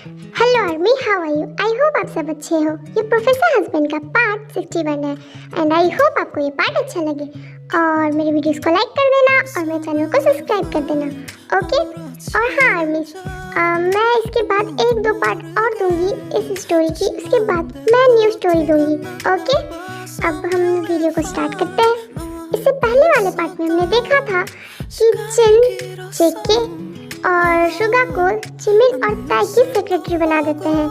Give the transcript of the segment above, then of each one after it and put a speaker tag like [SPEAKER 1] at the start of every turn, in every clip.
[SPEAKER 1] Hello army, how are you? I hope आप सब अच्छे हो। ये प्रोफेसर हस्बैंड का पार्ट 61 है एंड आई होप आपको ये पार्ट अच्छा लगे और मेरे वीडियोस को लाइक कर देना और मेरे चैनल को सब्सक्राइब कर देना, ओके? और हाँ आर्मी, मैं इसके बाद 1-2 पार्ट और दूंगी इस स्टोरी की, उसके बाद मैं न्यू स्टोरी दूंगी, ओके? अब हम वीडियो को स्टार्ट करते हैं। इससे पहले वाले पार्ट में हमने देखा था कि जिन, जेके और शुगा को जिमिन और ताई की सेक्रेटरी बना देते हैं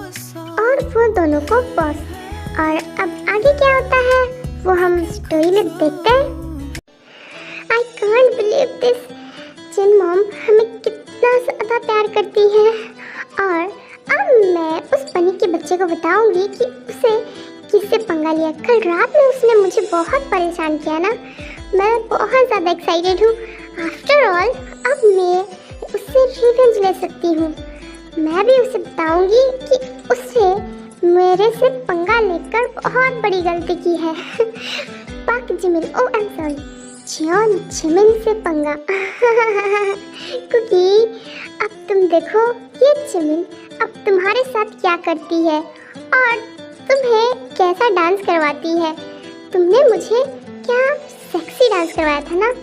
[SPEAKER 1] और वो दोनों को बॉस। और अब आगे क्या होता है वो हम स्टोरी में देखते हैं। I can't believe this, Jin mom हमें कितना ज़्यादा प्यार करती है और अब मैं उस बनी के बच्चे को बताऊंगी कि उसे किससे पंगा लिया। कल रात में उसने मुझे बहुत परेशान किया ना, मैं बहुत ज़्यादा एक्साइटेड हूँ। आफ्टर ऑल अब मैं उससे रिवेंज ले सकती हूँ। मैं भी उसे बताऊंगी कि उससे मेरे से पंगा लेकर बहुत बड़ी गलती की है। Park Jimin, oh I am sorry, Jeon Jimin से पंगा। क्योंकि अब तुम देखो ये जिमिन अब तुम्हारे साथ क्या करती है और तुम्हें कैसा डांस करवाती है। तुमने मुझे क्या सेक्सी डांस करवाया था ना,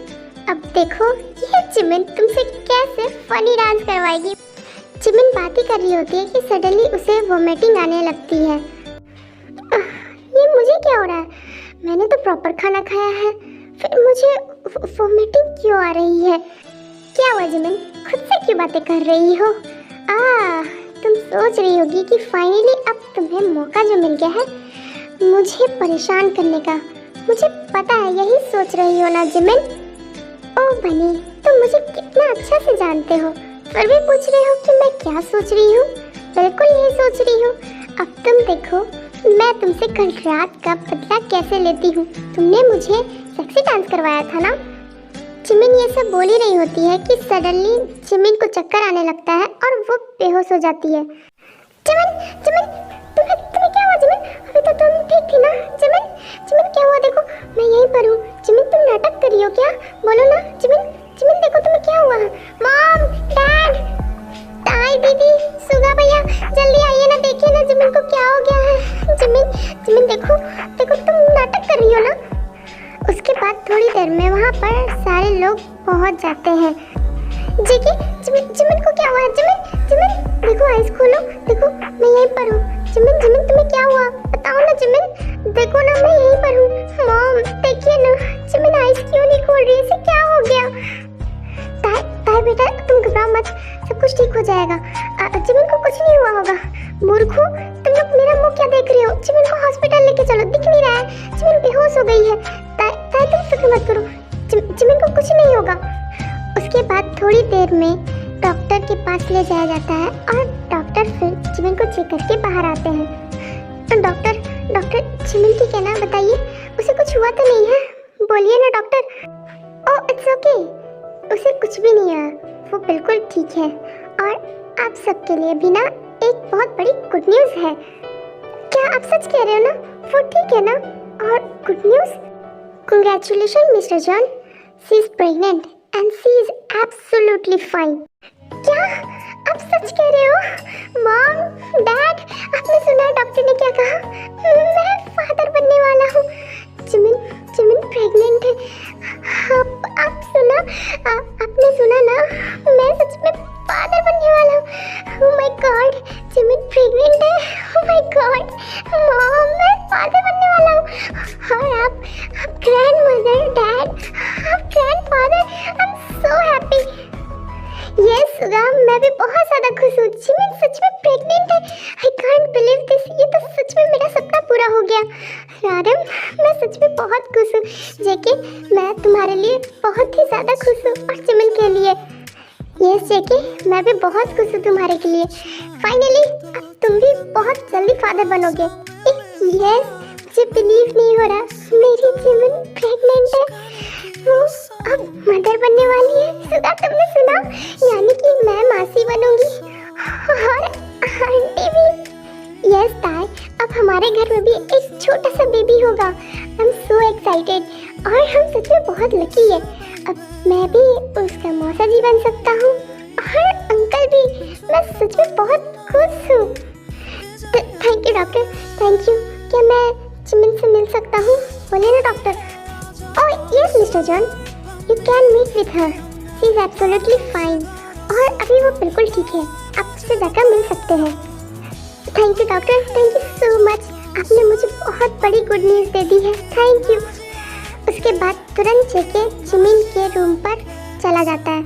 [SPEAKER 1] अब देखो ये जिमिन तुमसे कैसे फनी डांस करवाएगी। जिमिन बात ही कर रही होती है कि सडनली उसे वोमिटिंग आने लगती है। ये मुझे क्या हो रहा है? मैंने तो प्रॉपर खाना खाया है, फिर मुझे वोमिटिंग क्यों आ रही है? क्या हुआ जिमिन, खुद से क्यों बातें कर रही हो? तुम सोच रही होगी कि फाइनली अब तुम्हें मौका जो मिल गया है मुझे परेशान करने का। मुझे पता है यही सोच रही हो ना जिमिन। ओ बनी, तुम मुझे कितना अच्छा से जानते हो, फिर भी पूछ रहे हो कि मैं क्या सोच रही हूँ। बिल्कुल यही सोच रही हूँ। अब तुम देखो मैं तुमसे कल रात का बदला कैसे लेती हूँ। तुमने मुझे सेक्सी डांस करवाया था ना। जिमिन ये सब बोल ही रही होती है कि सडनली जिमिन को चक्कर आने लगता है और वो बेहोश हो जाती है। जिमिन, जिमिन, तुम्हें क्या हुआ जिमिन? अभी तो तुम ठीक थी ना जिमिन? जिमिन क्या हुआ? देखो मैं यहीं पर हूँ। जिमिन तुम नाटक कर रही हो क्या? बोलो ना जिमिन। जिमिन देखो तुम्हें क्या हुआ? मॉम, डैड, ताई दीदी, सुगा भैया, जल्दी आइए ना, देखिए ना जिमिन को क्या हो गया है। जिमिन, जिमिन देखो तुम नाटक कर रही हो ना। उसके बाद थोड़ी देर में वहाँ पर सारे लोग पहुँच जाते हैं। जेके, जिमिन को क्या हुआ है? जिमिन देखो, आइस खोलो, देखो मैं यहीं पर हूँ। जिमिन तुम्हें क्या हुआ? बताओ ना जिमिन। देखो ना मैं यहीं पर हूँ। मॉम देखिए ना, जिमिन आइस क्यों नहीं खोल रही? इसे क्या हो गया? ताई बेटा तुम घबराओ मत, सब कुछ ठीक हो जाएगा। जिमिन को कुछ नहीं हुआ होगा। मूर्खों, तुम लोग मेरा मुंह क्या देख रहे हो? जिमिन को हॉस्पिटल लेके चलो, दिख नहीं रहा है। जिमिन बेहोश हो गई है। ताई तुम फिक्र मत करो, जिमिन को कुछ नहीं होगा। उसके बाद थोड़ी देर में डॉक्टर के पास ले जाया जाता है और डॉक्टर फिर जिमिन को चेक करके बाहर आते हैं। तो डॉक्टर जिमिन की क्या ना, बताइए उसे कुछ हुआ तो नहीं है? बोलिए ना डॉक्टर। ओह इट्स ओके, उसे कुछ भी नहीं है, वो बिल्कुल ठीक है। और आप सबके लिए भी ना एक बहुत बड़ी गुड न्यूज़ है। क्या आप सच कह रहे हो ना? वो ठीक है ना? और good news? Congratulation mister John, she is pregnant and she is absolutely fine. क्या आप सच कह रहे हो? मॉम, डैड, आपने सुना डॉक्टर ने क्या कहा? मैं फादर बनने वाला हूँ। जिमिन प्रेग्नेंट है। आप सुना? आपने सुना ना? मैं सच में फादर बनने वाला हूँ। Oh my God, Jimin pregnant है। ओह माय गॉड मॉम, मैं फादर बनने वाला हूँ। और आप ग्रैंड मदर, डैड, आप grandfather. I am so happy. Yes Suga, मैं भी बहुत ज़्यादा खुश हूँ। जिमिन सच में प्रेग्नेंट है। आई कांट बिलीव दिस, ये तो सच में मेरा सपना पूरा हो गया। रारम, मैं सच में बहुत खुश हूँ। जेके, मैं तुम्हारे लिए बहुत ही ज़्यादा खुश हूँ और जिमिन के लिए। यस जेके, मैं भी बहुत खुश हूँ तुम्हारे के लिए। फाइनली अब तुम भी बहुत जल्दी फादर बनोगे। यस, मुझे बिलीव नहीं हो रहा, मेरी जिमिन प्रेग्नेंट है। वो अब मदर बनने वाली है। सुधा तुमने सुना? यानी कि मैं मासी बनूंगी और आंटी भी। यस ताई, अब हमारे घर में भी एक छोटा सा बेबी होगा। आई एम सो एक्साइटेड और हम सच में बहुत लकी है। अब मैं भी उसका मौसा जी बन सकता हूँ और अंकल भी। मैं सच में बहुत खुश हूँ। with her. She is absolutely fine. और अभी वो बिल्कुल ठीक है, आप उससे जाकर मिल सकते हैं। Thank you doctor, thank you so much, आपने मुझे बहुत बड़ी गुड न्यूज़ दे दी है, थैंक यू। उसके बाद तुरंत जेके जिमिन के रूम पर चला जाता है।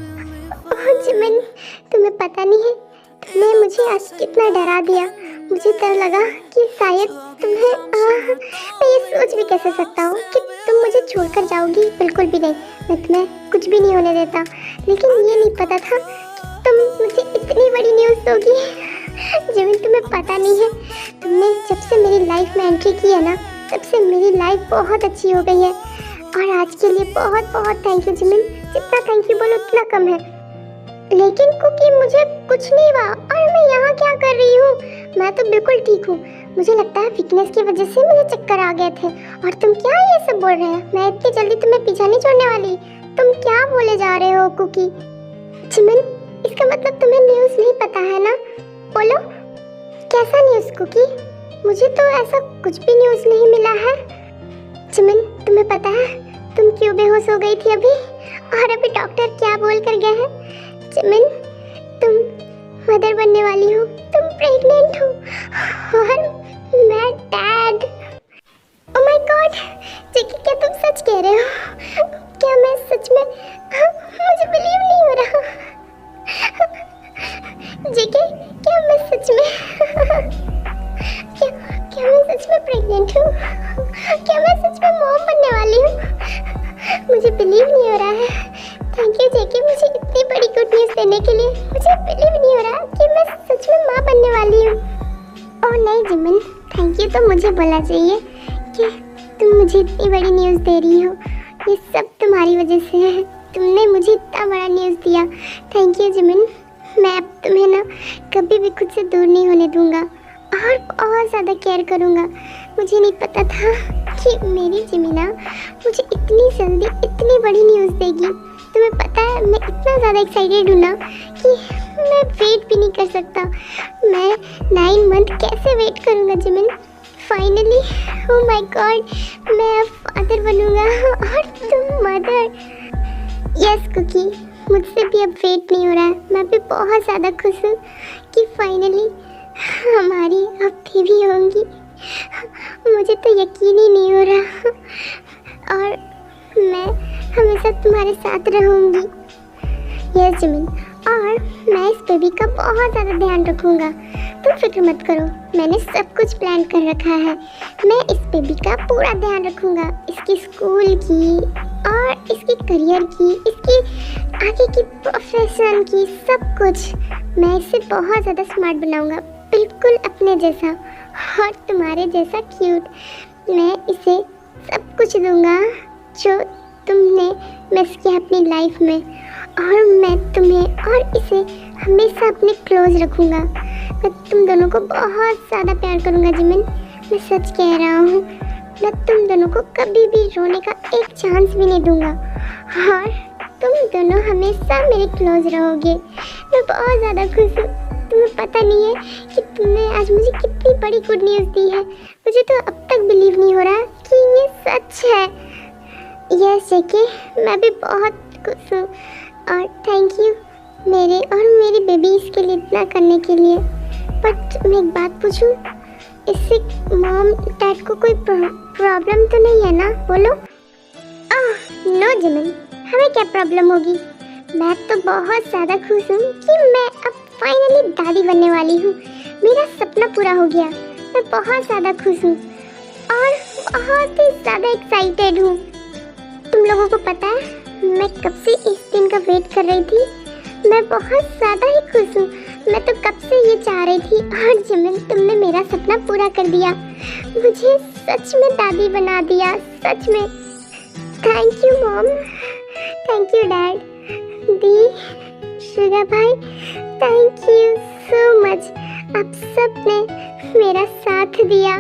[SPEAKER 1] ओह जिमिन, तुम्हें पता नहीं है तुमने मुझे आज कितना डरा दिया। मुझे डर लगा कि शायद तुम्हें मैं ये सोच भी कैसे सकता हूँ कि तुम मुझे छोड़कर जाओगी। बिल्कुल भी नहीं, मैं तुम्हें कुछ भी नहीं होने देता। लेकिन ये नहीं पता था कि तुम मुझे इतनी बड़ी न्यूज़ दोगी। जिमिन तुम्हें पता नहीं है, तुमने जब से मेरी लाइफ में एंट्री की है ना, तब से मेरी लाइफ बहुत अच्छी हो गई है। और आज के लिए बहुत बहुत थैंक यू जिमिन, जितना थैंक यू बोलो उतना कम है। लेकिन कुकी, मुझे कुछ नहीं हुआ और मैं यहाँ क्या कर रही हूँ? मैं तो बिल्कुल ठीक हूँ। मुझे लगता है वीकनेस की वजह से मुझे चक्कर आ गए थे। और तुम क्या ये सब बोल रहे हो? मैं इतनी जल्दी तुम्हें पीछा नहीं छोड़ने वाली। तुम क्या बोले जा रहे हो कुकी? जिमिन, इसका मतलब तुम्हें न्यूज़ नहीं पता है ना? बोलो, कैसा न्यूज़ कुकी? मुझे तो ऐसा कुछ भी न्यूज़ नहीं मिला है। जिमिन, तुम्हें पता है तुम क्यों बेहोश हो गई थी अभी? और अभी डॉक्टर क्या बोल कर गए हैं? जिमिन, तुम मदर बनने वाली हो, तुम प्रेग्नेंट हो और मैं डैड। ओह माय गॉड, जेके क्या तुम सच कह रहे हो? क्या मैं सच में? मुझे बिलीव नहीं हो रहा। जेके, क्या मैं सच में क्या मैं सच में प्रेग्नेंट हूँ? क्या मैं सच में मॉम बनने वाली हूँ? मुझे बिलीव नहीं हो रहा है। थैंक यू जेके, मुझे इतनी बड़ी गुड न्यूज़ देने के लिए। मुझे बिलीव नहीं हो रहा कि मैं सच में माँ बनने वाली हूँ। ओह नहीं जिमिन, थैंक यू तो मुझे बोलना चाहिए कि तुम मुझे इतनी बड़ी न्यूज़ दे रही हो। ये सब तुम्हारी वजह से है, तुमने मुझे इतना बड़ा न्यूज़ दिया। थैंक यू जिमिन, मैं अब तुम्हें ना कभी भी खुद से दूर नहीं होने दूँगा और बहुत ज़्यादा केयर करूँगा। मुझे नहीं पता था कि मेरी जिमिना मुझे इतनी जल्दी इतनी बड़ी न्यूज़ देगी। तुम्हें पता है मैं इतना ज़्यादा एक्साइटेड हूँ ना कि मैं वेट भी नहीं कर सकता। मैं 9 मंथ कैसे वेट करूँगा Jimin? Finally, oh my God, मैं अब फादर बनूँगा और तुम मदर। यस कुकी, मुझसे भी अब वेट नहीं हो रहा है। मैं भी बहुत ज़्यादा खुश हूँ कि फाइनली हमारी अब बेबी होंगी। मुझे तो यकीन ही नहीं हो रहा और मैं हमेशा तुम्हारे साथ रहूँगी। यस जिमिन, और मैं इस बेबी का बहुत ज़्यादा ध्यान रखूँगा। तुम फिक्र मत करो, मैंने सब कुछ प्लान कर रखा है। मैं इस बेबी का पूरा ध्यान रखूँगा, इसकी स्कूल की और इसकी करियर की, इसकी आगे की प्रोफेशन की, सब कुछ। मैं इसे बहुत ज़्यादा स्मार्ट बनाऊँगा, बिल्कुल अपने जैसा और तुम्हारे जैसा क्यूट। मैं इसे सब कुछ दूँगा जो तुमने मिस किया अपनी लाइफ में, और मैं तुम्हें और इसे हमेशा अपने क्लोज रखूँगा। मैं तुम दोनों को बहुत ज़्यादा प्यार करूँगा जिमिन, मैं सच कह रहा हूँ। मैं तुम दोनों को कभी भी रोने का एक चांस भी नहीं दूँगा और तुम दोनों हमेशा मेरे क्लोज रहोगे। मैं बहुत ज़्यादा खुश हूँ। तुम्हें पता नहीं है कि तुमने आज मुझे कितनी बड़ी गुड न्यूज़ दी है। मुझे तो अब तक बिलीव नहीं हो रहा कि ये सच है। यस जेके, मैं भी बहुत खुश हूँ और थैंक यू मेरे और मेरी बेबीज़ के लिए इतना करने के लिए। बट मैं एक बात पूछूँ, इससे मॉम डैड को कोई प्रॉब्लम तो नहीं है ना? बोलो। नो जिमिन, हमें क्या प्रॉब्लम होगी? मैं तो बहुत ज़्यादा खुश हूँ कि मैं अब फाइनली दादी बनने वाली हूँ। मेरा सपना पूरा हो गया। मैं बहुत ज़्यादा खुश हूँ और बहुत ही ज़्यादा एक्साइटेड हूँ। तुम लोगों को पता है मैं कब से इस दिन का वेट कर रही थी। मैं बहुत ज़्यादा ही खुश हूँ। मैं तो कब से ये चाह रही थी और जिमिन तुमने मेरा सपना पूरा कर दिया। मुझे सच में दादी बना दिया, सच में। Thank you mom, thank you dad, the, sugar भाई, थैंक यू सो मच। आप सब ने मेरा साथ दिया।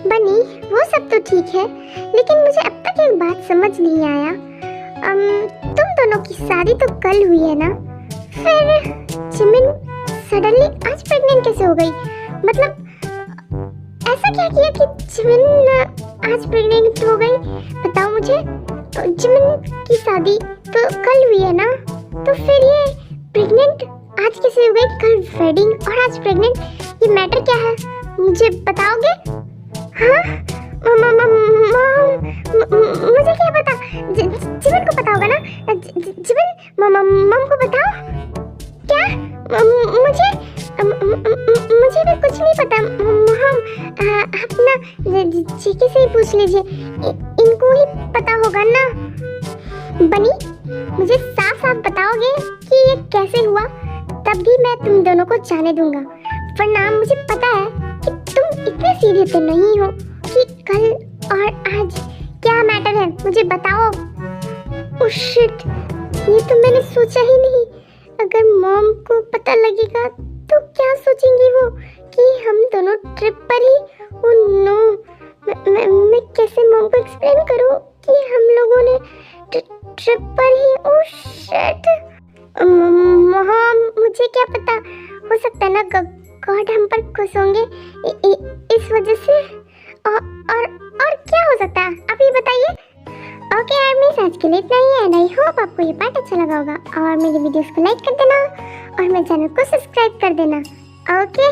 [SPEAKER 1] बनी, वो सब तो ठीक है, लेकिन मुझे अब तक एक बात समझ नहीं आया। तुम दोनों की शादी तो कल हुई है ना? फिर जिमिन सडनली आज प्रेग्नेंट कैसे हो गई? मतलब ऐसा क्या किया कि जिमिन आज प्रेग्नेंट हो गई? बताओ मुझे। जिमिन की शादी तो कल हुई है ना, तो फिर ये प्रेग्नेंट आज कैसे हो गई? कल वेडिंग और आज प्रेग्नेंट, ये मैटर क्या है? मुझे बताओगे? हाँ मुझे क्या पता, जीवन को पता होगा ना। जीवन मम को बताओ। क्या? मुझे भी कुछ नहीं पता मम, अपना जीके से ही पूछ लीजिए, इनको ही पता होगा ना। बनी, मुझे साफ साफ बताओगे कि ये कैसे हुआ, तभी मैं तुम दोनों को जाने दूंगा, वरना मुझे पता है कि तुम इतने सीरियस नहीं हो कि कल और आज क्या मैटर है, मुझे बताओ। ओह शिट, ये तो मैंने सोचा ही नहीं। अगर मॉम को पता लगेगा तो क्या सोचेंगी वो कि हम दोनों ट्रिप पर ही। ओह नो, मैं कैसे मॉम को एक्सप्लेन करूं कि हम लोगों ने ट्रिप पर ही। ओह शिट मॉम, मुझे क्या पता, हो सकता है ना गॉड हम पर खुश होंगे इस वजह से। और क्या हो सकता है, आप ये बताइए। ओके आर्मीज, आज के लिए इतना ही है। आई होप आपको ये पार्ट अच्छा लगा होगा और मेरी वीडियोस को लाइक कर देना और मेरे चैनल को सब्सक्राइब कर देना। ओके।